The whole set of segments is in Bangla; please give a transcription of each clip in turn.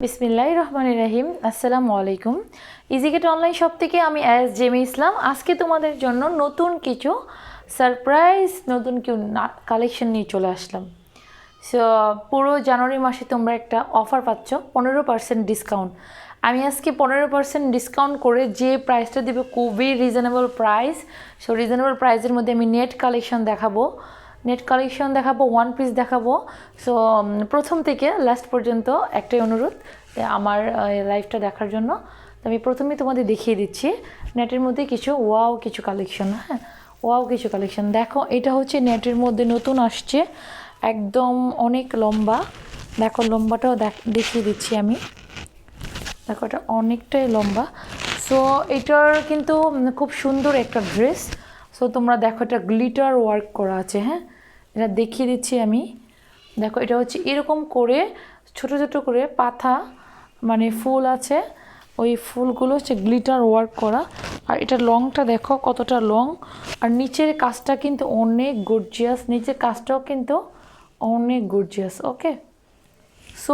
বিসমিল্লাহির রহমানির রহিম। আসসালামু আলাইকুম। ইজিগেট অনলাইন শপ থেকে আমি জেমি ইসলাম। আজকে তোমাদের জন্য নতুন কিছু সারপ্রাইজ নতুন কিছু কালেকশন নিয়ে চলে আসলাম। সো পুরো জানুয়ারি মাসে তোমরা একটা অফার পাচ্ছ 15% ডিসকাউন্ট। আমি আজকে 15% ডিসকাউন্ট করে যে প্রাইসটা দেবো খুবই রিজনেবল প্রাইস। সো রিজনেবল প্রাইসের মধ্যে আমি নেট কালেকশন দেখাবো, ওয়ান পিস দেখাবো। সো প্রথম থেকে লাস্ট পর্যন্ত একটাই অনুরোধ আমার লাইভটা দেখার জন্য। তো আমি প্রথমেই তোমাদের দেখিয়ে দিচ্ছি নেটের মধ্যে কিছু কালেকশন। ওয়াও কিছু কালেকশন দেখো। এটা হচ্ছে নেটের মধ্যে নতুন আসছে, একদম অনেক লম্বা। দেখো লম্বাটাও দেখিয়ে দিচ্ছি আমি। দেখো এটা অনেকটাই লম্বা। সো এটার কিন্তু খুব সুন্দর একটা ড্রেস। সো তোমরা দেখো এটা গ্লিটার ওয়ার্ক করা আছে। এটা দেখিয়ে দিচ্ছি আমি। দেখো এটা হচ্ছে এরকম করে ছোট ছোট করে পাতা মানে ফুল আছে, ওই ফুলগুলো হচ্ছে গ্লিটার ওয়ার্ক করা। আর এটা লংটা দেখো কতটা লং। আর নিচের কাজটা কিন্তু অনেক গর্জিয়াস, নিচের কাজটাও কিন্তু অনেক গর্জিয়াস। ওকে, সো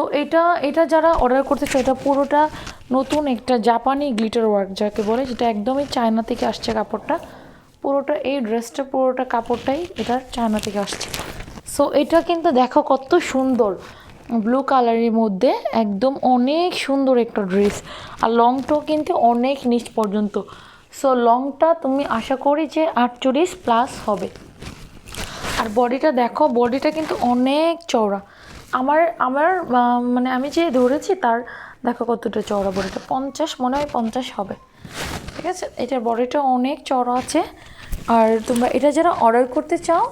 এটা যারা অর্ডার করতে চায় এটা পুরোটা নতুন একটা জাপানি গ্লিটার ওয়ার্ক যাকে বলে, যেটা একদমই চায়না থেকে আসছে কাপড়টা। পুরোটা এই ড্রেসটা পুরোটা কাপড়টাই এটা চায়না থেকে আসছে। সো এটা কিন্তু দেখো কত সুন্দর, ব্লু কালারের মধ্যে একদম অনেক সুন্দর একটা ড্রেস। আর লংটাও কিন্তু অনেক নিচ পর্যন্ত। সো লংটা তুমি আশা করি যে 48+ হবে। আর বডিটা দেখো, বডিটা কিন্তু অনেক চওড়া। আমার মানে আমি যে ধরেছি তার দেখো কতটা চওড়া বডিটা, 50 মনে হয় 50 হবে। ঠিক আছে, এটার বডিটা অনেক চওড়া আছে। আর তোমরা এটা যারা অর্ডার করতে চাও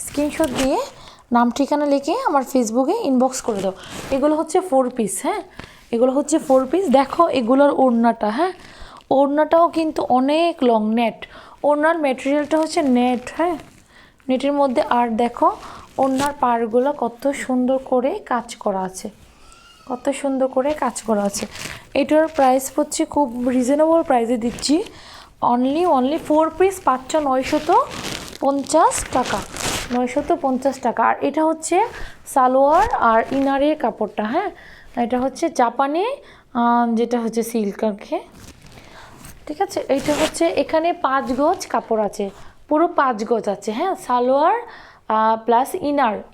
স্ক্রিনশট দিয়ে নাম ঠিকানা লিখে আমার ফেসবুকে ইনবক্স করে দাও। এগুলো হচ্ছে 4 পিস। এগুলো হচ্ছে 4 পিস। দেখো এগুলোর ওড়নাটা, ওড়নাটাও কিন্তু অনেক লং নেট। ওড়নার ম্যাটেরিয়ালটা হচ্ছে নেট। নেটের মধ্যে। আর দেখো ওড়নার পাড়গুলো কত সুন্দর করে কাজ করা আছে, এটার প্রাইস হচ্ছে খুব রিজনেবল প্রাইসে দিচ্ছি। অনলি 4 পিস পাচ্ছ 950 টাকা, 950 টাকা। আর এটা হচ্ছে সালোয়ার আর ইনারের কাপড়টা। এটা হচ্ছে জাপানি, যেটা হচ্ছে সিল্ক আর কি। ঠিক আছে, এইটা হচ্ছে এখানে 5 গজ কাপড় আছে, পুরো 5 গজ আছে। সালোয়ার প্লাস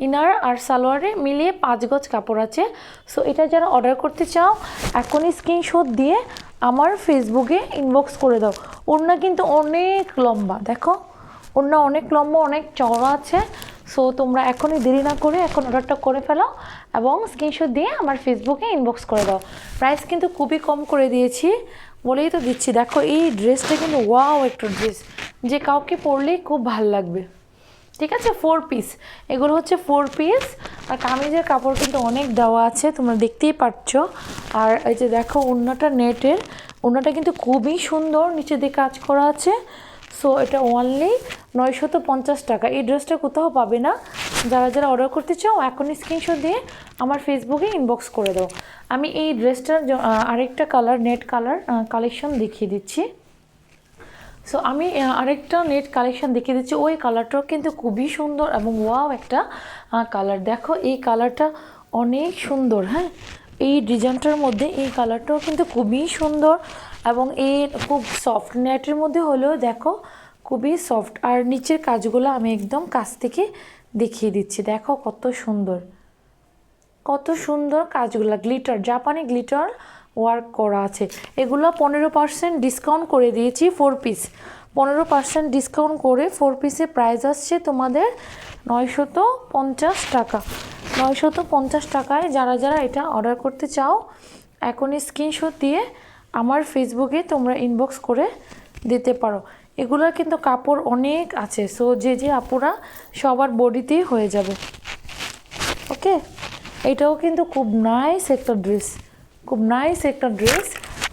ইনার আর সালোয়ারে মিলিয়ে 5 গজ কাপড় আছে। সো এটা যারা অর্ডার করতে চাও এখনই স্ক্রিনশট দিয়ে আমার ফেসবুকে ইনবক্স করে দাও। ওড়না কিন্তু অনেক লম্বা, দেখো ওড়না অনেক লম্বা, অনেক চওড়া আছে। সো তোমরা এখনই দেরি না করে এখন অর্ডারটা করে ফেলো এবং স্ক্রিনশট দিয়ে আমার ফেসবুকে ইনবক্স করে দাও। প্রাইস কিন্তু খুবই কম করে দিয়েছি বলেই তো দিচ্ছি। দেখো এই ড্রেসটা কিন্তু ওয়াও একটা ড্রেস, যে কাউকে পরলেই খুব ভালো লাগবে। ঠিক আছে, 4 পিস। এগুলো হচ্ছে 4 পিস। আর কামিজের কাপড় কিন্তু অনেক দেওয়া আছে, তোমরা দেখতেই পাচ্ছ। আর এই যে দেখো ওড়নাটা নেটের, ওড়নাটা কিন্তু খুবই সুন্দর, নিচে দিয়ে কাজ করা আছে। সো এটা অনলি 950 টাকা। এই ড্রেসটা কোথাও পাবে না। যারা অর্ডার করতে চাও এখনই স্ক্রিনশট দিয়ে আমার ফেসবুকে ইনবক্স করে দাও। আমি এই ড্রেসটার আরেকটা কালার, নেট কালার কালেকশন দেখিয়ে দিচ্ছি। সো আমি আরেকটা নেট কালেকশন দেখিয়ে দিচ্ছি। ওই কালারটাও কিন্তু খুবই সুন্দর এবং ওয়াও একটা কালার। দেখো এই কালারটা অনেক সুন্দর। এই ডিজাইনটার মধ্যে এই কালারটাও কিন্তু খুবই সুন্দর এবং এর খুব সফট নেটের মধ্যে হলেও দেখো খুবই সফট। আর নিচের কাজগুলো আমি একদম কাছ থেকে দেখিয়ে দিচ্ছি। দেখো কত সুন্দর কাজগুলো, গ্লিটার, জাপানি গ্লিটার ওয়ার্ক করা আছে। এগুলো 15% ডিসকাউন্ট করে দিয়েছি 4 পিস। 15% ডিসকাউন্ট করে 4 পিসের প্রাইস আসছে তোমাদের 950 টাকা। 950 টাকায় যারা এটা অর্ডার করতে চাও এখনই স্ক্রিনশট দিয়ে আমার ফেসবুকে তোমরা ইনবক্স করে দিতে পারো। এগুলোর কিন্তু কাপড় অনেক আছে। সো যে আপুরা সবার বডিতেই হয়ে যাবে। ওকে, এটাও কিন্তু খুব নাইস একটা ড্রেস।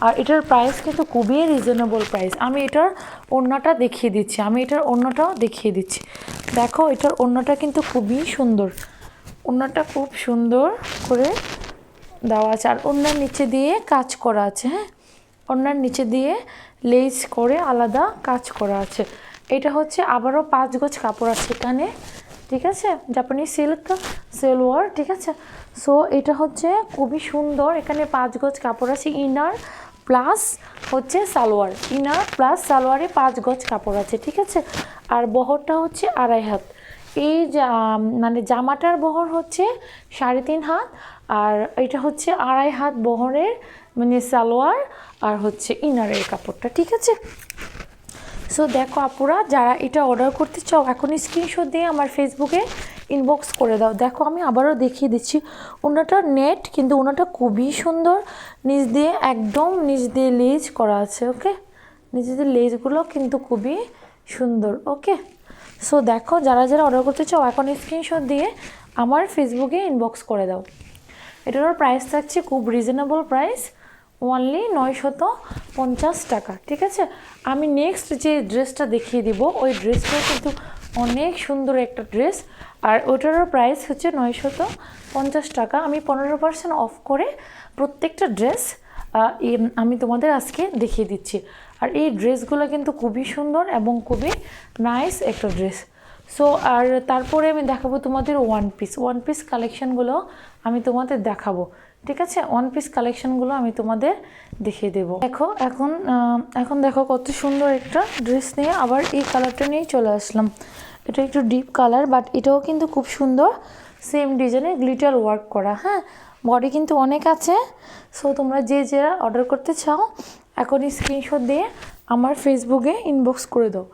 আর এটার প্রাইস কিন্তু খুবই রিজনেবল প্রাইস। আমি এটার ওড়নাটাও দেখিয়ে দিচ্ছি। দেখো এটার ওড়নাটা কিন্তু খুবই সুন্দর, ওড়নাটা খুব সুন্দর করে দেওয়া আছে। আর ওড়নার নিচে দিয়ে কাজ করা আছে। ওড়নার নিচে দিয়ে লেস করে আলাদা কাজ করা আছে। এটা হচ্ছে আবারও 5 গজ কাপড় আছে এখানে। ঠিক আছে, জাপানি সিল্ক সালোয়ার। ঠিক আছে, সো এটা হচ্ছে খুবই সুন্দর, এখানে 5 গজ কাপড় আছে, ইনার প্লাস হচ্ছে সালোয়ার, ইনার প্লাস সালোয়ারে 5 গজ কাপড় আছে, ঠিক আছে। আর বহরটা হচ্ছে 2.5 হাত। এই মানে জামাটার বহর হচ্ছে 3.5 হাত, আর এটা হচ্ছে 2.5 হাত বহরের মানে সালোয়ার আর হচ্ছে ইনারের কাপড়টা, ঠিক আছে। সো দেখো আপুরা, যারা এটা অর্ডার করতে চাও এখন স্ক্রিনশট দিয়ে আমার ফেসবুকে ইনবক্স করে দাও। দেখো আমি আবারও দেখিয়ে দিচ্ছি, ওনাটা নেট কিন্তু ওনাটা খুবই সুন্দর, নিচ দিয়ে একদম নিচ দিয়ে লেজ করা আছে, ওকে। নিচ দিয়ে লেজগুলো কিন্তু খুবই সুন্দর, ওকে। সো দেখো যারা যারা অর্ডার করতে চাও এখন স্ক্রিনশট দিয়ে আমার ফেসবুকে ইনবক্স করে দাও। এটার প্রাইস থাকছে খুব রিজনেবল প্রাইস, অনলি 950 টাকা, ঠিক আছে। আমি নেক্সট যে ড্রেসটা দেখিয়ে দিব ওই ড্রেসটা কিন্তু অনেক সুন্দর একটা ড্রেস, আর ওটারও প্রাইস হচ্ছে 950 টাকা। আমি 15% অফ করে প্রত্যেকটা ড্রেস আমি তোমাদের আজকে দেখিয়ে দিচ্ছি। আর এই ড্রেসগুলো কিন্তু খুবই সুন্দর এবং খুবই নাইস একটা ড্রেস। সো আর তারপরে আমি দেখাবো তোমাদের ওয়ান পিস কালেকশানগুলো আমি তোমাদের দেখাবো, ঠিক আছে। ওয়ান পিস কালেকশানগুলো আমি তোমাদের দেখিয়ে দেবো। দেখো এখন দেখো কত সুন্দর একটা ড্রেস নিয়ে আবার এই কালারটা নিয়েই চলে আসলাম। এটা একটু ডিপ কালার, বাট এটাও কিন্তু খুব সুন্দর, সেম ডিজাইনের গ্লিটার ওয়ার্ক করা, হ্যাঁ। বডি কিন্তু অনেক আছে। সো তোমরা যে যারা অর্ডার করতে চাও এখনই স্ক্রিনশট দিয়ে আমার ফেসবুকে ইনবক্স করে দাও।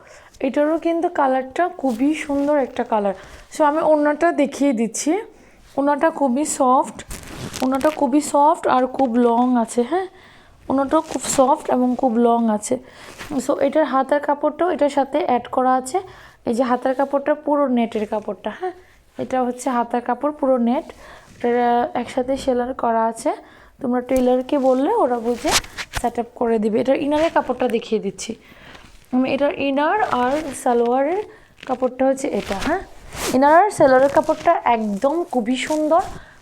এটারও কিন্তু কালারটা খুবই সুন্দর একটা কালার। সো আমি ওড়নাটা দেখিয়ে দিচ্ছি, ওড়নাটা খুবই সফট আর খুব লং আছে, হ্যাঁ। ওড়নাটাও খুব সফট এবং খুব লং আছে। সো এটার হাতের কাপড়টাও এটার সাথে অ্যাড করা আছে। এই যে হাতের কাপড়টা পুরো নেটের কাপড়টা, হ্যাঁ। এটা হচ্ছে হাতের কাপড় পুরো নেট, এটা একসাথে সেলাই করা আছে। তোমরা টেইলারকে বললে ওরা বুঝে সেট আপ করে দিবে। এটার ইনারের কাপড়টা দেখিয়ে দিচ্ছি আমি। এটার ইনার আর সালোয়ারের কাপড়টা হচ্ছে এটা, হ্যাঁ। ইনার আর সালোয়ারের কাপড়টা একদম খুবই সুন্দর,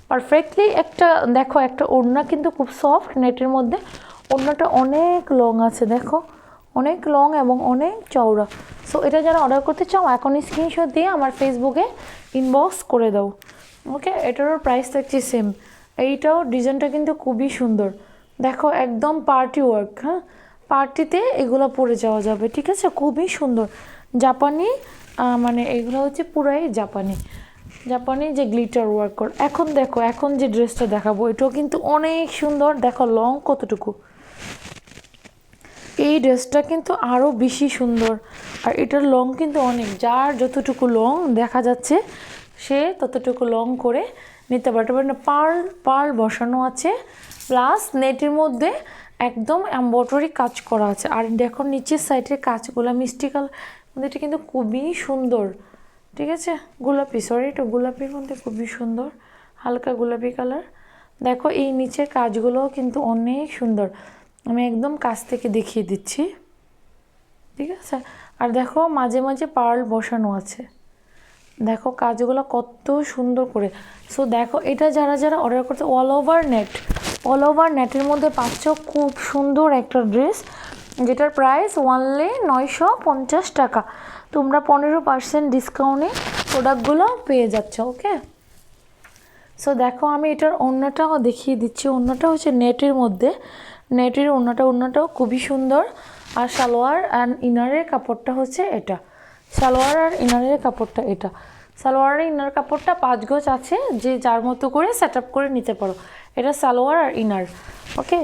পারফেক্টলি একটা দেখো একটা ওড়না কিন্তু খুব সফট নেটের মধ্যে। ওড়নাটা অনেক লং আছে, দেখো অনেক লং এবং অনেক চওড়া। সো এটা যারা অর্ডার করতে চাও এখনই স্ক্রিনশট দিয়ে আমার ফেসবুকে ইনবক্স করে দাও, ওকে। এটারও প্রাইস থাকছে সেম। এইটাও ডিজাইনটা কিন্তু খুবই সুন্দর, দেখো একদম পার্টি ওয়ার্ক, হ্যাঁ। পার্টিতে এগুলো পরে যাওয়া যাবে, ঠিক আছে। খুবই সুন্দর জাপানি, মানে এগুলো হচ্ছে পুরাই জাপানি যে গ্লিটার ওয়ার্ক কর। এখন যে ড্রেসটা দেখাবো এটাও কিন্তু অনেক সুন্দর, দেখো লং কতটুকু। এই ড্রেসটা কিন্তু আরও বেশি সুন্দর, আর এটার লং কিন্তু অনেক, যার যতটুকু লং দেখা যাচ্ছে সে ততটুকু লং করে নিতে পারে। তারপরে পার্ল বসানো আছে, প্লাস নেটের মধ্যে একদম এমব্রয়ডারি কাজ করা আছে। আর দেখো নিচের সাইডের কাজগুলো মিষ্টি কালার মধ্যে, এটা কিন্তু খুবই সুন্দর, ঠিক আছে। এটা গোলাপির মধ্যে খুবই সুন্দর, হালকা গোলাপি কালার। দেখো এই নিচের কাজগুলোও কিন্তু অনেক সুন্দর, আমি একদম কাছ থেকে দেখিয়ে দিচ্ছি, ঠিক আছে। আর দেখো মাঝে মাঝে পার্ল বসানো আছে, দেখো কাজগুলো কত সুন্দর করে। সো দেখো এটা যারা যারা অর্ডার করছে অল ওভার নেটের মধ্যে পাচ্ছ খুব সুন্দর একটা ড্রেস, যেটার প্রাইস অনলি 950 টাকা। তোমরা 15% ডিসকাউন্টে প্রোডাক্টগুলো পেয়ে যাচ্ছ, ওকে। সো দেখো আমি এটার ওড়নাটাও দেখিয়ে দিচ্ছি। ওড়নাটা হচ্ছে নেটের মধ্যে, নেটের ওড়নাটাও খুবই সুন্দর। আর সালোয়ার অ্যান্ড ইনারের কাপড়টা হচ্ছে এটা, সালোয়ার আর ইনারের কাপড়টা এটা। সালোয়ার আর ইনার কাপড়টা 5 গজ আছে, যে যার মতো করে সেট আপ করে নিতে পারো। এটা সালোয়ার আর ইনার, ওকে।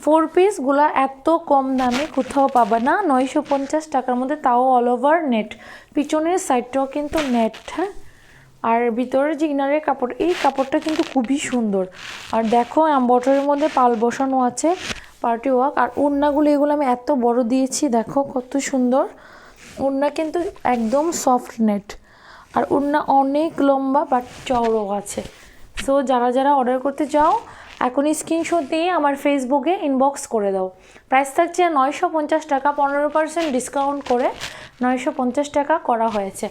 4 পিসগুলো এত কম দামে কোথাও পাবে না, 950 টাকার মধ্যে, তাও অল ওভার নেট। পিছনের সাইডটাও কিন্তু নেট, হ্যাঁ। আর ভিতরে যে ইনারের কাপড়, এই কাপড়টা কিন্তু খুবই সুন্দর। আর দেখো এমব্রয়ডারির মধ্যে পাল বসানো আছে, পার্টি ওয়ার্ক। আর ওড়নাগুলো এগুলো আমি এত বড় দিয়েছি, দেখো কত সুন্দর ওড়না, কিন্তু একদম সফট নেট। আর ওড়না অনেক লম্বা বাট চওড়ো আছে। সো যারা যারা অর্ডার করতে চাও এখনই স্ক্রিনশট দিয়ে আমার ফেসবুকে ইনবক্স করে দাও। প্রাইস থাকছে 950 টাকা, 15% ডিসকাউন্ট করে 950 টাকা করা হয়েছে।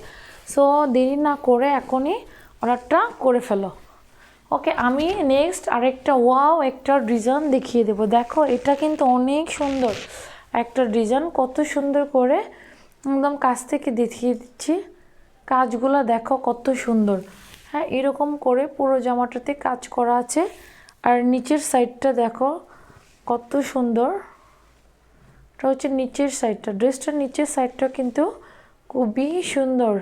সো দেরি না করে এখনই অর্ডারটা করে ফেলো, ওকে। আমি নেক্সট আরেকটা একটা ডিজাইন দেখিয়ে দেবো। দেখো এটা কিন্তু অনেক সুন্দর একটা ডিজাইন, কত সুন্দর করে একদম কাছ থেকে দেখিয়ে দিচ্ছি। কাজগুলো দেখো কত সুন্দর, হ্যাঁ, এরকম করে পুরো জামাটাতে কাজ করা আছে। আর নিচের সাইডটা দেখো কত সুন্দর। এটা হচ্ছে নিচের সাইডটা, ড্রেসটার নিচের সাইডটা কিন্তু খুবই সুন্দর।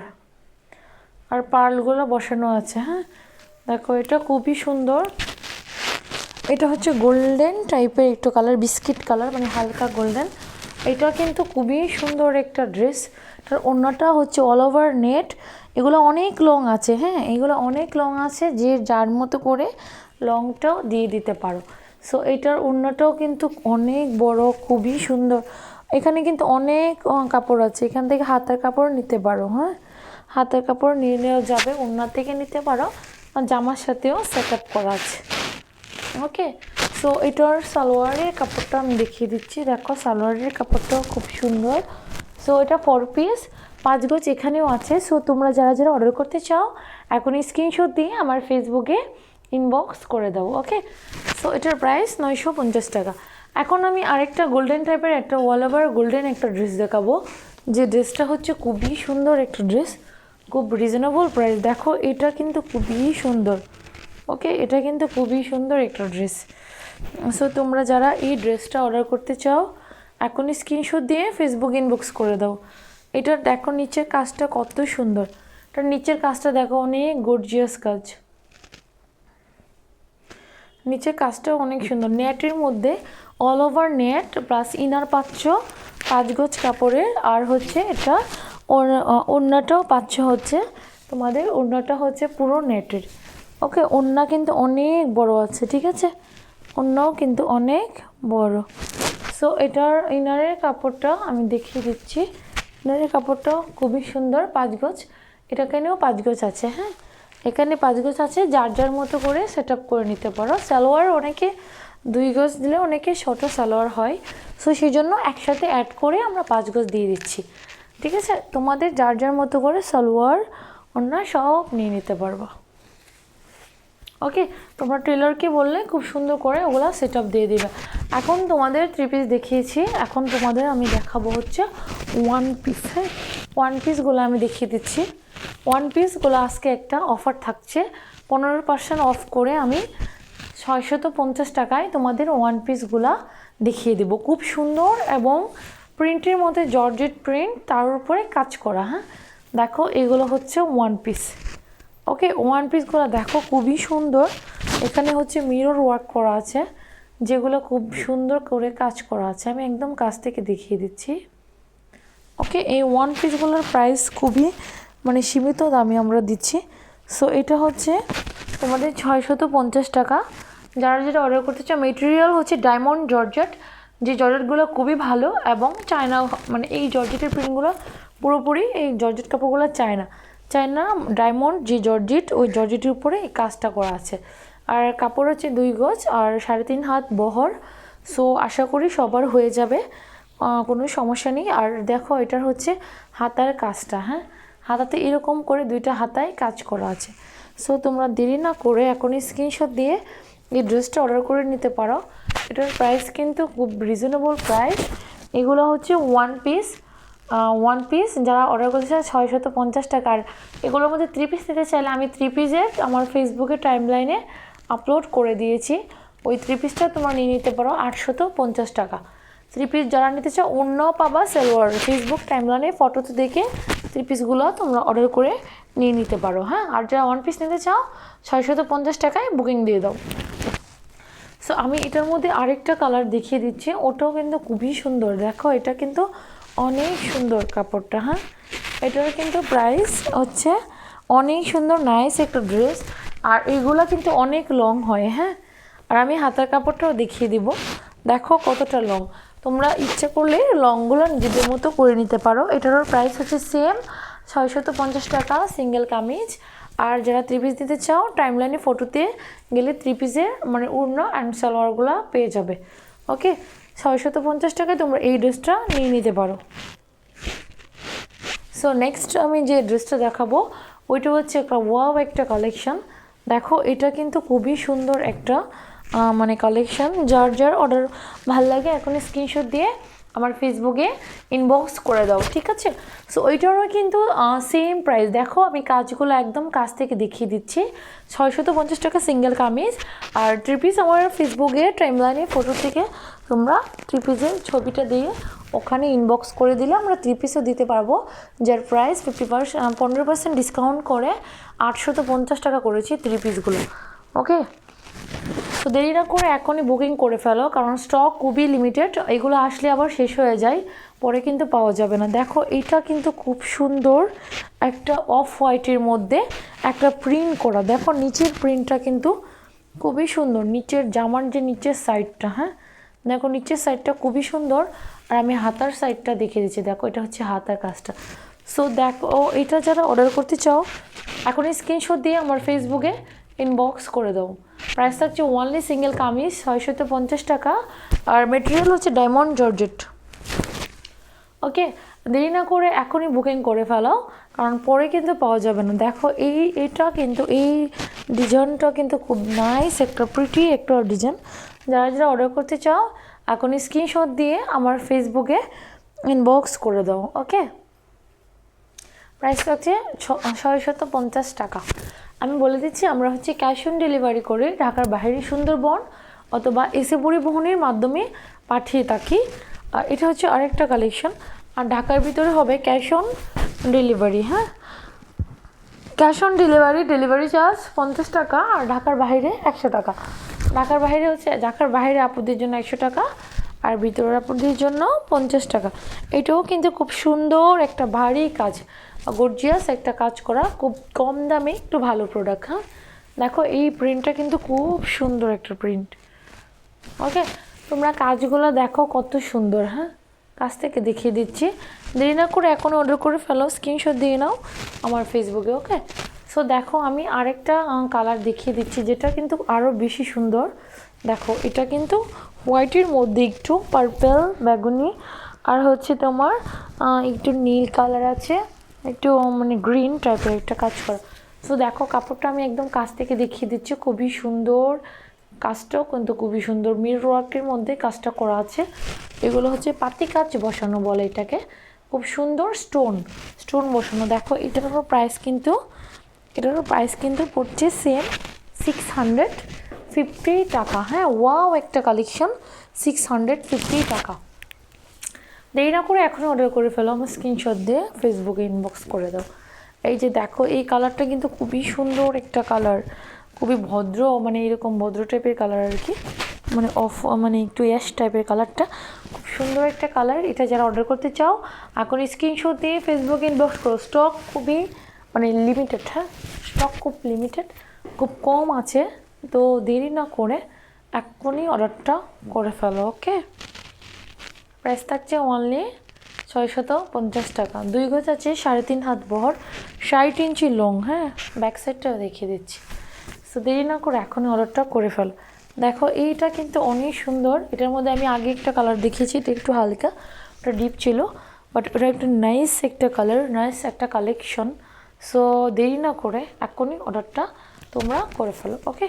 আর পার্লগুলো বসানো আছে। হ্যাঁ, দেখো এটা খুবই সুন্দর। এটা হচ্ছে গোল্ডেন টাইপের একটু কালার, বিস্কিট কালার, মানে হালকা গোল্ডেন। এটা কিন্তু খুবই সুন্দর একটা ড্রেস। এটার ওড়নাটা হচ্ছে অল ওভার নেট। এগুলো অনেক লং আছে। হ্যাঁ, এগুলো অনেক লং আছে, যে যার মতো করে লংটাও দিয়ে দিতে পারো। সো এটার ওড়নাটাও কিন্তু অনেক বড়, খুবই সুন্দর। এখানে কিন্তু অনেক কাপড় আছে, এখান থেকে হাতের কাপড় নিতে পারো। হ্যাঁ, হাতের কাপড় নিয়ে নেওয়া যাবে, ওড়না থেকে নিতে পারো, আর জামার সাথেও সেট আপ করা আছে। ওকে, সো এটার সালোয়ারের কাপড়টা আমি দেখিয়ে দিচ্ছি। দেখো সালোয়ারের কাপড়টাও খুব সুন্দর। সো এটা 4 পিস, 5 গজ এখানেও আছে। সো তোমরা যারা যারা অর্ডার করতে চাও এখনই স্ক্রিনশট দিয়ে আমার ফেসবুকে ইনবক্স করে দাও। ওকে, সো এটার প্রাইস 950 টাকা। এখন আমি আরেকটা গোল্ডেন টাইপের একটা অল ওভার গোল্ডেন একটা ড্রেস দেখাবো, যে ড্রেসটা হচ্ছে খুবই সুন্দর একটা ড্রেস, খুব রিজনেবল প্রাইস। দেখো এটা কিন্তু খুবই সুন্দর। ওকে, এটা কিন্তু খুবই সুন্দর একটা ড্রেস। সো তোমরা যারা এই ড্রেসটা অর্ডার করতে চাও এখনই স্ক্রিনশট দিয়ে ফেসবুক ইনবক্স করে দাও। এটার দেখো নিচের কাজটা কত সুন্দর। এটার নিচের কাজটা দেখো অনেক গর্জিয়াস কাজ, নিচের কাজটা অনেক সুন্দর। নেটের মধ্যে all over net plus inner পাচ্ছ 5 গজ কাপড়ের। আর হচ্ছে এটা ওড়নাটাও পাচ্ছ, হচ্ছে তোমাদের ওড়নাটা হচ্ছে পুরো নেটের। ওকে, ওড়না কিন্তু অনেক বড় আছে, ঠিক আছে, ওড়নাও কিন্তু অনেক বড়। সো এটার ইনারের কাপড়টা আমি দেখিয়ে দিচ্ছি। ইনারের কাপড়টাও খুবই সুন্দর, 5 গজ। এটাখানেও 5 গজ আছে। হ্যাঁ, এখানে 5 গজ আছে, যার যার মতো করে সেট আপ করে নিতে পারো। সালোয়ার অনেকে 2 গজ দিলে অনেকে ছোটো সালোয়ার হয়, সো সেই জন্য একসাথে অ্যাড করে আমরা 5 গজ দিয়ে দিচ্ছি। ঠিক আছে, তোমাদের যার যার মতো করে সালোয়ার ওড়না সব নিয়ে নিতে পারবো। ওকে, তোমরা টেলরকে বললে খুব সুন্দর করে ওগুলো সেট আপ দিয়ে দিবে। এখন তোমাদের 3 পিস দেখিয়েছি, এখন তোমাদের আমি দেখাবো হচ্ছে 1 পিস। হ্যাঁ, 1 পিসগুলো আমি দেখিয়ে দিচ্ছি। 1 পিসগুলো আজকে একটা অফার থাকছে, 15% অফ করে আমি 650 টাকায় তোমাদের 1 পিসগুলা দেখিয়ে দেবো। খুব সুন্দর এবং প্রিন্টের মধ্যে জর্জেট প্রিন্ট, তার উপরে কাজ করা। হ্যাঁ, দেখো এগুলো হচ্ছে 1 পিস। ওকে, 1 পিসগুলো দেখো খুবই সুন্দর। এখানে হচ্ছে মিরর ওয়ার্ক করা আছে, যেগুলো খুব সুন্দর করে কাজ করা আছে। আমি একদম কাছ থেকে দেখিয়ে দিচ্ছি। ওকে, এই 1 পিসগুলোর প্রাইস খুবই মানে সীমিত দামে আমরা দিচ্ছি। সো এটা হচ্ছে তোমাদের 650 টাকা। যারা যেটা অর্ডার করতে চাও, মেটেরিয়াল হচ্ছে ডায়মন্ড জর্জেট, যে জর্জেটগুলো খুবই ভালো, এবং চায়না, মানে এই জর্জেটের প্রিন্টগুলো পুরোপুরি এই জর্জেট কাপড়গুলো চায়না ডায়মন্ড যে জর্জেট, ওই জর্জেটের উপরে এই কাজটা করা আছে। আর কাপড় হচ্ছে 2 গজ আর 3.5 হাত বহর। সো আশা করি সবার হয়ে যাবে, কোনো সমস্যা নেই। আর দেখো এটার হচ্ছে হাতার কাজটা। হ্যাঁ, হাতাতে এরকম করে 2টা হাতায় কাজ করা আছে। সো তোমরা দেরি না করে এখনই স্ক্রিনশট দিয়ে এই ড্রেসটা অর্ডার করে নিতে পারো। এটার প্রাইস কিন্তু খুব রিজনেবল প্রাইস। এগুলো হচ্ছে 1 পিস। 1 পিস যারা অর্ডার করতে চায় 650 টাকা। আর এগুলোর মধ্যে 3 পিস নিতে চাইলে আমি 3 পিসের আমার ফেসবুকে টাইমলাইনে আপলোড করে দিয়েছি, ওই 3 পিসটা তোমরা নিয়ে নিতে পারো 850 টাকা। 3 পিস যারা নিতে চাও অন্যও পাবা সালোয়ার, ফেসবুক টাইমলাইনে ফটোতে দেখে 3 পিসগুলো তোমরা অর্ডার করে নিয়ে নিতে পারো। হ্যাঁ, আর যারা 1 পিস নিতে চাও 650 টাকায় বুকিং দিয়ে দাও। সো আমি এটার মধ্যে আরেকটা কালার দেখিয়ে দিচ্ছি, ওটাও কিন্তু খুবই সুন্দর। দেখো এটা কিন্তু অনেক সুন্দর কাপড়টা। হ্যাঁ, এটার কিন্তু প্রাইস হচ্ছে অনেক সুন্দর, নাইস একটা ড্রেস। আর এগুলো কিন্তু অনেক লং হয়। হ্যাঁ, আর আমি হাতার কাপড়টাও দেখিয়ে দিব, দেখো কতটা লং। তোমরা ইচ্ছে করলে লংগুলো নিজেদের মতো করে নিতে পারো। এটারও প্রাইস হচ্ছে সেম 650 টাকা সিঙ্গেল কামিজ। আর যারা 3 পিস দিতে চাও টাইমলাইনে ফটোতে গেলে 3 পিসের মানে ওড়না অ্যান্ড সালোয়ারগুলো পেয়ে যাবে। ওকে, 650 টাকায় তোমরা এই ড্রেসটা নিয়ে নিতে পারো। সো নেক্সট আমি যে ড্রেসটা দেখাবো ওইটা হচ্ছে একটা ওয়াও একটা কালেকশন। দেখো এটা কিন্তু খুবই সুন্দর একটা মানে কালেকশন। যার যার অর্ডার ভাল লাগে এখন স্ক্রিনশট দিয়ে আমার ফেসবুকে ইনবক্স করে দাও, ঠিক আছে? সো ওইটারও কিন্তু সেম প্রাইস। দেখো আমি কাজগুলো একদম কাছ থেকে দেখিয়ে দিচ্ছি। 650 টাকা সিঙ্গেল কামিজ। আর থ্রি পিস আমার ফেসবুকে টাইমলাইনে ফটো থেকে তোমরা থ্রি পিসের ছবিটা দিয়ে ওখানে ইনবক্স করে দিলে আমরা থ্রি পিসও দিতে পারবো, যার প্রাইস 15% ডিসকাউন্ট করে 850 টাকা করেছি থ্রি পিসগুলো। ওকে, তো দেরি না করে এখনই বুকিং করে ফেলো, কারণ স্টক খুবই লিমিটেড। এগুলো আসলে আবার শেষ হয়ে যায়, পরে কিন্তু পাওয়া যাবে না। দেখো এইটা কিন্তু খুব সুন্দর একটা অফ হোয়াইটের মধ্যে একটা প্রিন্ট করা। দেখো নিচের প্রিন্টটা কিন্তু খুবই সুন্দর, নিচের জামার যে নিচের সাইডটা, হ্যাঁ দেখো নিচের সাইডটা খুবই সুন্দর। আর আমি হাতার সাইডটা দেখিয়ে দিচ্ছি, দেখো এটা হচ্ছে হাতার কাজটা। সো দেখো এটা যারা অর্ডার করতে চাও এখনই স্ক্রিনশট দিয়ে আমার ফেসবুকে ইনবক্স করে দাও। প্রাইস থাকছে ওনলি সিঙ্গেল কামিজ 650 টাকা, আর মেটেরিয়াল হচ্ছে ডায়মন্ড জর্জেট। ওকে, দেরি না করে এখনই বুকিং করে ফেলাও, কারণ পরে কিন্তু পাওয়া যাবে না। দেখো এটা কিন্তু এই ডিজাইনটা কিন্তু খুব নাইস একটা প্রিটি একটা ডিজাইন। যারা যারা অর্ডার করতে চাও এখনই স্ক্রিনশট দিয়ে আমার ফেসবুকে ইনবক্স করে দাও। ওকে, প্রাইস হচ্ছে 650 টাকা। আমি বলে দিচ্ছি আমরা হচ্ছে ক্যাশ অন ডেলিভারি করে ঢাকার বাইরে সুন্দরবন অথবা এসে পরিবহনের মাধ্যমে পাঠিয়ে থাকি। আর এটা হচ্ছে আরেকটা কালেকশন। আর ঢাকার ভিতরে হবে ক্যাশ অন ডেলিভারি, হ্যাঁ ক্যাশ অন ডেলিভারি চার্জ 50 টাকা, আর ঢাকার বাইরে 100 টাকা। ঢাকার বাইরে আপুদের জন্য 100 টাকা, আর ভিতরের আপুদের জন্য 50 টাকা। এটাও কিন্তু খুব সুন্দর একটা ভারী কাজ, গর্জিয়াস একটা কাজ করা, খুব কম দামে একটু ভালো প্রোডাক্ট। হ্যাঁ দেখো এই প্রিন্টটা কিন্তু খুব সুন্দর একটা প্রিন্ট। ওকে, তোমরা কাজগুলো দেখো কত সুন্দর। হ্যাঁ কাছ থেকে দেখিয়ে দিচ্ছি, দেরি না করে এখন অর্ডার করে ফেলো, স্ক্রিনশট দিয়ে নাও আমার ফেসবুকে। ওকে, সো দেখো আমি আরেকটা কালার দেখিয়ে দিচ্ছি যেটা কিন্তু আরও বেশি সুন্দর। দেখো এটা কিন্তু হোয়াইটের মধ্যে একটু পার্পল বেগুনি আর হচ্ছে তোমার একটু নীল কালার আছে, একটু মানে গ্রিন টাইপের একটা কাজ করা। সো দেখো কাপড়টা আমি একদম কাছ থেকে দেখিয়ে দিচ্ছি, খুবই সুন্দর কাজটাও কিন্তু খুবই সুন্দর, মিরর ওয়ার্কের মধ্যে কাজটা করা আছে। এগুলো হচ্ছে পাতি কাজ বসানো বলে এটাকে, খুব সুন্দর স্টোন বসানো। দেখো এটারও প্রাইস কিন্তু পড়ছে সেম 650 টাকা। হ্যাঁ ওয়াও একটা কালেকশন, 650 টাকা। দেরি না করে এখন অর্ডার করে ফেলো, আমার স্ক্রিনশট দিয়ে ফেসবুকে ইনবক্স করে দাও। এই যে দেখো এই কালারটা কিন্তু খুবই সুন্দর একটা কালার, খুবই ভদ্র, মানে এরকম ভদ্র টাইপের কালার আর কি, মানে মানে একটু অ্যাশ টাইপের কালারটা, খুব সুন্দর একটা কালার। এটা যারা অর্ডার করতে চাও এখন স্ক্রিনশট দিয়ে ফেসবুকে ইনবক্স করো। স্টক খুবই মানে লিমিটেড, হ্যাঁ স্টক খুব লিমিটেড, খুব কম আছে, তো দেরি না করে এখনই অর্ডারটা করে ফেলো। ওকে, প্রাইস থাকছে অনলি 650 টাকা। 2 গজ আছে, 3.5 হাত বহর, 60 ইঞ্চি লং। হ্যাঁ ব্যাক সাইডটাও দেখিয়ে দিচ্ছি। সো দেরি না করে এখনই অর্ডারটা করে ফেলো। দেখো এইটা কিন্তু অনেক সুন্দর, এটার মধ্যে আমি আগে একটা কালার দেখিয়েছি, এটা একটু হালকা, ওটা ডিপ ছিল, বাট ওটা একটু নাইস একটা কালার, নাইস একটা কালেকশন। সো দেরি না করে এখনই অর্ডারটা তোমরা করে ফেলো। ওকে,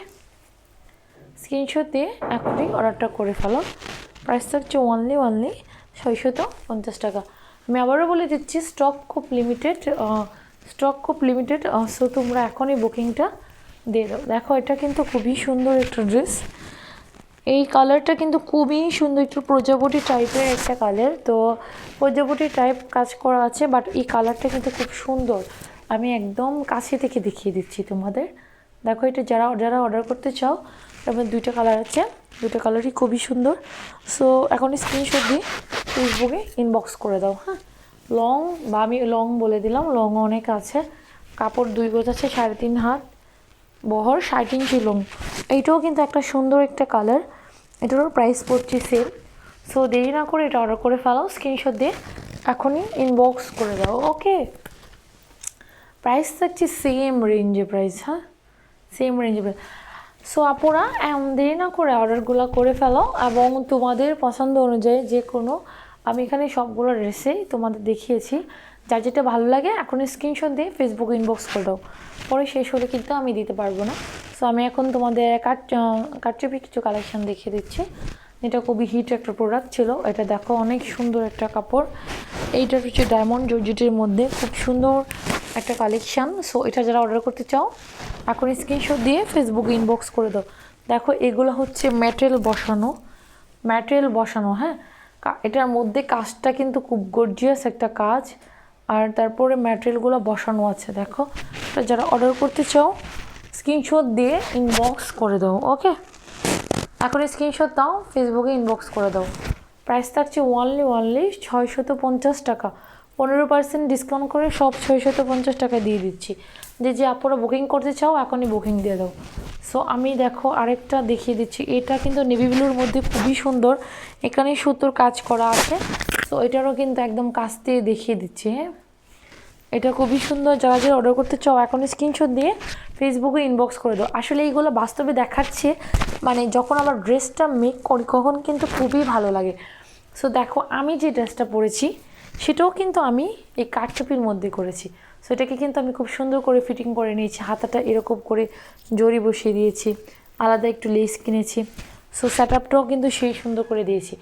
স্ক্রিনশট দিয়ে এখনই অর্ডারটা করে ফেলো। প্রাইস থাকছে অনলি 650 টাকা। আমি আবারও বলে দিচ্ছি স্টক খুব লিমিটেড, সো তোমরা এখনই বুকিংটা দিয়ে দাও। দেখো এটা কিন্তু খুবই সুন্দর একটা ড্রেস, এই কালারটা কিন্তু খুবই সুন্দর, একটু প্রজাপতি টাইপের একটা কালার, তো প্রজাপতি টাইপ কাজ করা আছে, বাট এই কালারটা কিন্তু খুব সুন্দর। আমি একদম কাছে থেকে দেখিয়ে দিচ্ছি তোমাদের। দেখো এটা যারা অর্ডার করতে চাও, তারপর 2টা কালার আছে, 2টা কালারই খুবই সুন্দর। সো এখন স্ক্রিনশট দিয়ে ফেসবুকে ইনবক্স করে দাও। হ্যাঁ লং, বা আমি লং বলে দিলাম, লং অনেক আছে, কাপড় 2 গজ আছে, 3.5 হাত বহর, 60 ইঞ্চি লং। এইটাও কিন্তু একটা সুন্দর একটা কালার, এটারও প্রাইস পড়ছে সেম। সো দেরি না করে এটা অর্ডার করে ফেলাও, স্ক্রিনশট দিয়ে এখনই ইনবক্স করে দাও। ওকে, প্রাইস থাকছে সেম রেঞ্জে প্রাইস, হ্যাঁ সেম রেঞ্জে প্রাইস। সো আপুরা দেরি না করে অর্ডারগুলো করে ফেলো, এবং তোমাদের পছন্দ অনুযায়ী যে কোনো, আমি এখানে সবগুলো ড্রেসেই তোমাদের দেখিয়েছি, যার যেটা ভালো লাগে এখনই স্ক্রিনশট দিয়ে ফেসবুক ইনবক্স করে দাও, পরে শেষ হলে কিন্তু আমি দিতে পারবো না। সো আমি এখন তোমাদের কাটচুপি কিছু কালেকশন দেখিয়ে দিচ্ছি। এটা খুবই হিট একটা প্রোডাক্ট ছিল। এটা দেখো অনেক সুন্দর একটা কাপড়। এইটা হচ্ছে ডায়মন্ড জর্জেটের মধ্যে খুব সুন্দর একটা কালেকশান। সো এটা যারা অর্ডার করতে চাও এখন স্ক্রিনশট দিয়ে ফেসবুকে ইনবক্স করে দাও। দেখো এগুলো হচ্ছে ম্যাটেরিয়াল বসানো, হ্যাঁ। এটার মধ্যে কাজটা কিন্তু খুব গর্জিয়াস একটা কাজ, আর তারপরে ম্যাটেরিয়ালগুলো বসানো আছে। দেখো এটা যারা অর্ডার করতে চাও স্ক্রিনশট দিয়ে ইনবক্স করে দাও। ওকে, এখন স্ক্রিনশট দাও, ফেসবুকে ইনবক্স করে দাও। প্রাইস থাকছে ওনলি 650 টাকা। 15% ডিসকাউন্ট করে সব 650 টাকা দিয়ে দিচ্ছি। যে আপনারা বুকিং করতে চাও এখনই বুকিং দিয়ে দাও। সো আমি দেখো আরেকটা দেখিয়ে দিচ্ছি। এটা কিন্তু নেভি ব্লুর মধ্যে খুবই সুন্দর, এখানে সুতোর কাজ করা আছে। সো এটারও কিন্তু একদম কাছ দিয়ে দেখিয়ে দিচ্ছি, হ্যাঁ। এটা খুবই সুন্দর। যারা যারা অর্ডার করতে চাও এখন স্ক্রিনশট দিয়ে ফেসবুকে ইনবক্স করে দাও। আসলে এইগুলো বাস্তবে দেখাচ্ছে, মানে যখন আমার ড্রেসটা মেক করি তখন কিন্তু খুবই ভালো লাগে। সো দেখো আমি যে ড্রেসটা পরেছি সেটাও কিন্তু আমি এই কারচুপির মধ্যে করেছি। সো এটাকে কিন্তু আমি খুব সুন্দর করে ফিটিং করে নিয়েছি। হাতাটা এরকম করে জড়ি বসিয়ে দিয়েছি, আলাদা একটু লেস কিনেছি। সো সেট আপটাও কিন্তু সেই সুন্দর করে দিয়েছি।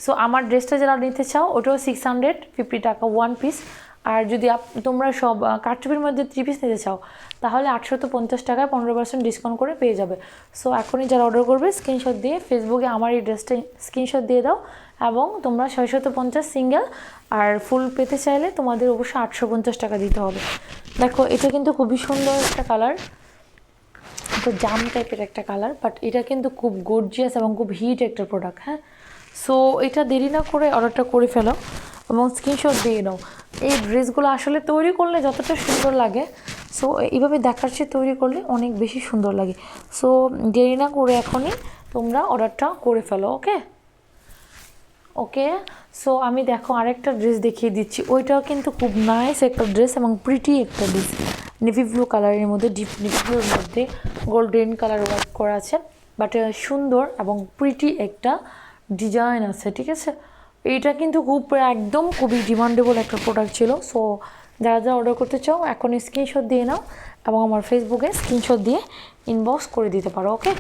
সো আমার ড্রেসটা যারা নিতে চাও ওটাও 650 টাকা 1 পিস। আর যদি তোমরা সব কারচুপির মধ্যে 3 পিস নিতে চাও তাহলে 850 টাকায় 15% ডিসকাউন্ট করে পেয়ে যাবে। সো এখনই যারা অর্ডার করবে স্ক্রিনশট দিয়ে ফেসবুকে আমার এই ড্রেসটা স্ক্রিনশট দিয়ে দাও, এবং তোমরা 650 সিঙ্গেল, আর ফুল পেতে চাইলে তোমাদের অবশ্যই 850 টাকা দিতে হবে। দেখো এটা কিন্তু খুবই সুন্দর একটা কালার, তো জাম টাইপের একটা কালার, বাট এটা কিন্তু খুব গর্জিয়াস এবং খুব হিট একটা প্রোডাক্ট, হ্যাঁ। সো এটা দেরি না করে অর্ডারটা করে ফেলো এবং স্ক্রিনশট দিয়ে নাও। এই ড্রেসগুলো আসলে তৈরি করলে যতটা সুন্দর লাগে, সো এইভাবে দেখাচ্ছে তৈরি করলে অনেক বেশি সুন্দর লাগে। সো দেরি না করে এখনই তোমরা অর্ডারটা করে ফেলো। ওকে, সো আমি দেখো আরেকটা ড্রেস দেখিয়ে দিচ্ছি। ওইটাও কিন্তু খুব নাইস একটা ড্রেস এবং প্রিটি একটা ড্রেস, নেভি ব্লু কালারের মধ্যে, ডিপ নেভি ব্লুর মধ্যে গোল্ডেন কালার ওয়ার্ক করা আছে, বাট সুন্দর এবং প্রিটি একটা ডিজাইন আছে, ঠিক আছে। এইটা কিন্তু একদম খুবই ডিমান্ডেবল একটা প্রোডাক্ট ছিল। সো যারা যারা অর্ডার করতে চাও এখন স্ক্রিনশট দিয়ে নাও এবং আমার ফেসবুকে স্ক্রিনশট দিয়ে ইনবক্স করে দিতে পারো। ওকে,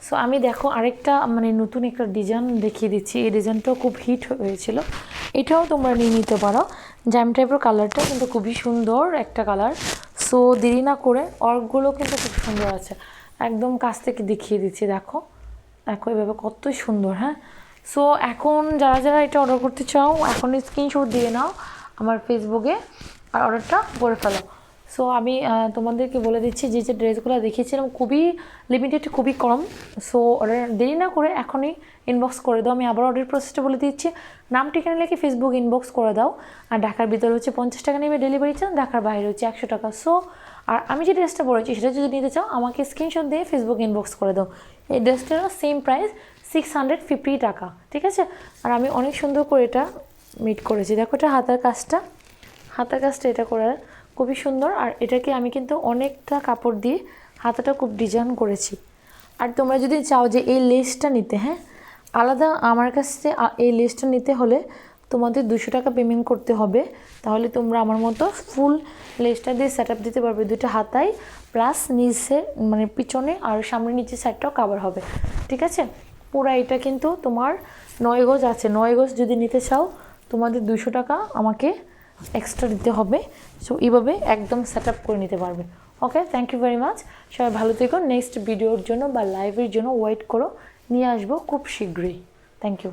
সো আমি দেখো আরেকটা মানে নতুন একটা ডিজাইন দেখিয়ে দিচ্ছি। এই ডিজাইনটাও খুব হিট হয়েছিল, এটাও তোমরা নিয়ে নিতে পারো। জ্যাম টাইপের কালারটা কিন্তু খুবই সুন্দর একটা কালার। সো দেরি না করে, ওয়ার্কগুলো কিন্তু খুব সুন্দর আছে, একদম কাছ থেকে দেখিয়ে দিচ্ছি। দেখো দেখো এভাবে কত সুন্দর, হ্যাঁ। সো এখন যারা যারা এটা অর্ডার করতে চাও এখন স্ক্রিনশট দিয়ে নাও আমার ফেসবুকে আর অর্ডারটা করে ফেলো। সো আমি তোমাদেরকে বলে দিচ্ছি যে যে ড্রেসগুলো দেখিয়েছিলাম খুবই লিমিটেড, খুবই কম। সো অর্ডার দেরি না করে এখনই ইনবক্স করে দাও। আমি আবার অর্ডার প্রসেসটা বলে দিচ্ছি। নাম ঠিকানা লিখে ফেসবুক ইনবক্স করে দাও। আর ঢাকার ভিতরে হচ্ছে 50 টাকা নেবে ডেলিভারি চার্জ, ঢাকার বাইরে হচ্ছে 100 টাকা। সো আর আমি যে ড্রেসটা পরেছি সেটা যদি নিতে চাও আমাকে স্ক্রিনশট দিয়ে ফেসবুক ইনবক্স করে দাও। এই ড্রেসটারও সেম প্রাইস 650 টাকা, ঠিক আছে। আর আমি অনেক সুন্দর করে এটা মিট করেছি। দেখো এটা হাতার কাজটা এটা করার খুবই সুন্দর। আর এটাকে আমি কিন্তু অনেকটা কাপড় দিয়ে হাতাটা খুব ডিজাইন করেছি। আর তোমরা যদি চাও যে এই লেসটা নিতে, হ্যাঁ, আলাদা আমার কাছে এই লেসটা নিতে হলে তোমাদের 200 টাকা পেমেন্ট করতে হবে। তাহলে তোমরা আমার মতো ফুল লেসটা দিয়ে সেট আপ দিতে পারবে, দুটো হাতায় প্লাস নিচে মানে পিছনে আর সামনে নিচে সাইডটাও কাভার হবে, ঠিক আছে। পুরো এটা কিন্তু তোমার 9 গজ আছে। 9 গজ যদি নিতে চাও তোমাদের 200 টাকা আমাকে এক্সট্রা দিতে হবে। সো এইভাবে একদম সেট আপ করে নিতে পারবে। ওকে, থ্যাংক ইউ ভেরি মাচ। সবাই ভালো থেকো। নেক্সট ভিডিওর জন্য বা লাইভের জন্য ওয়েট করো, নিয়ে আসবো খুব শীঘ্রই। Thank you.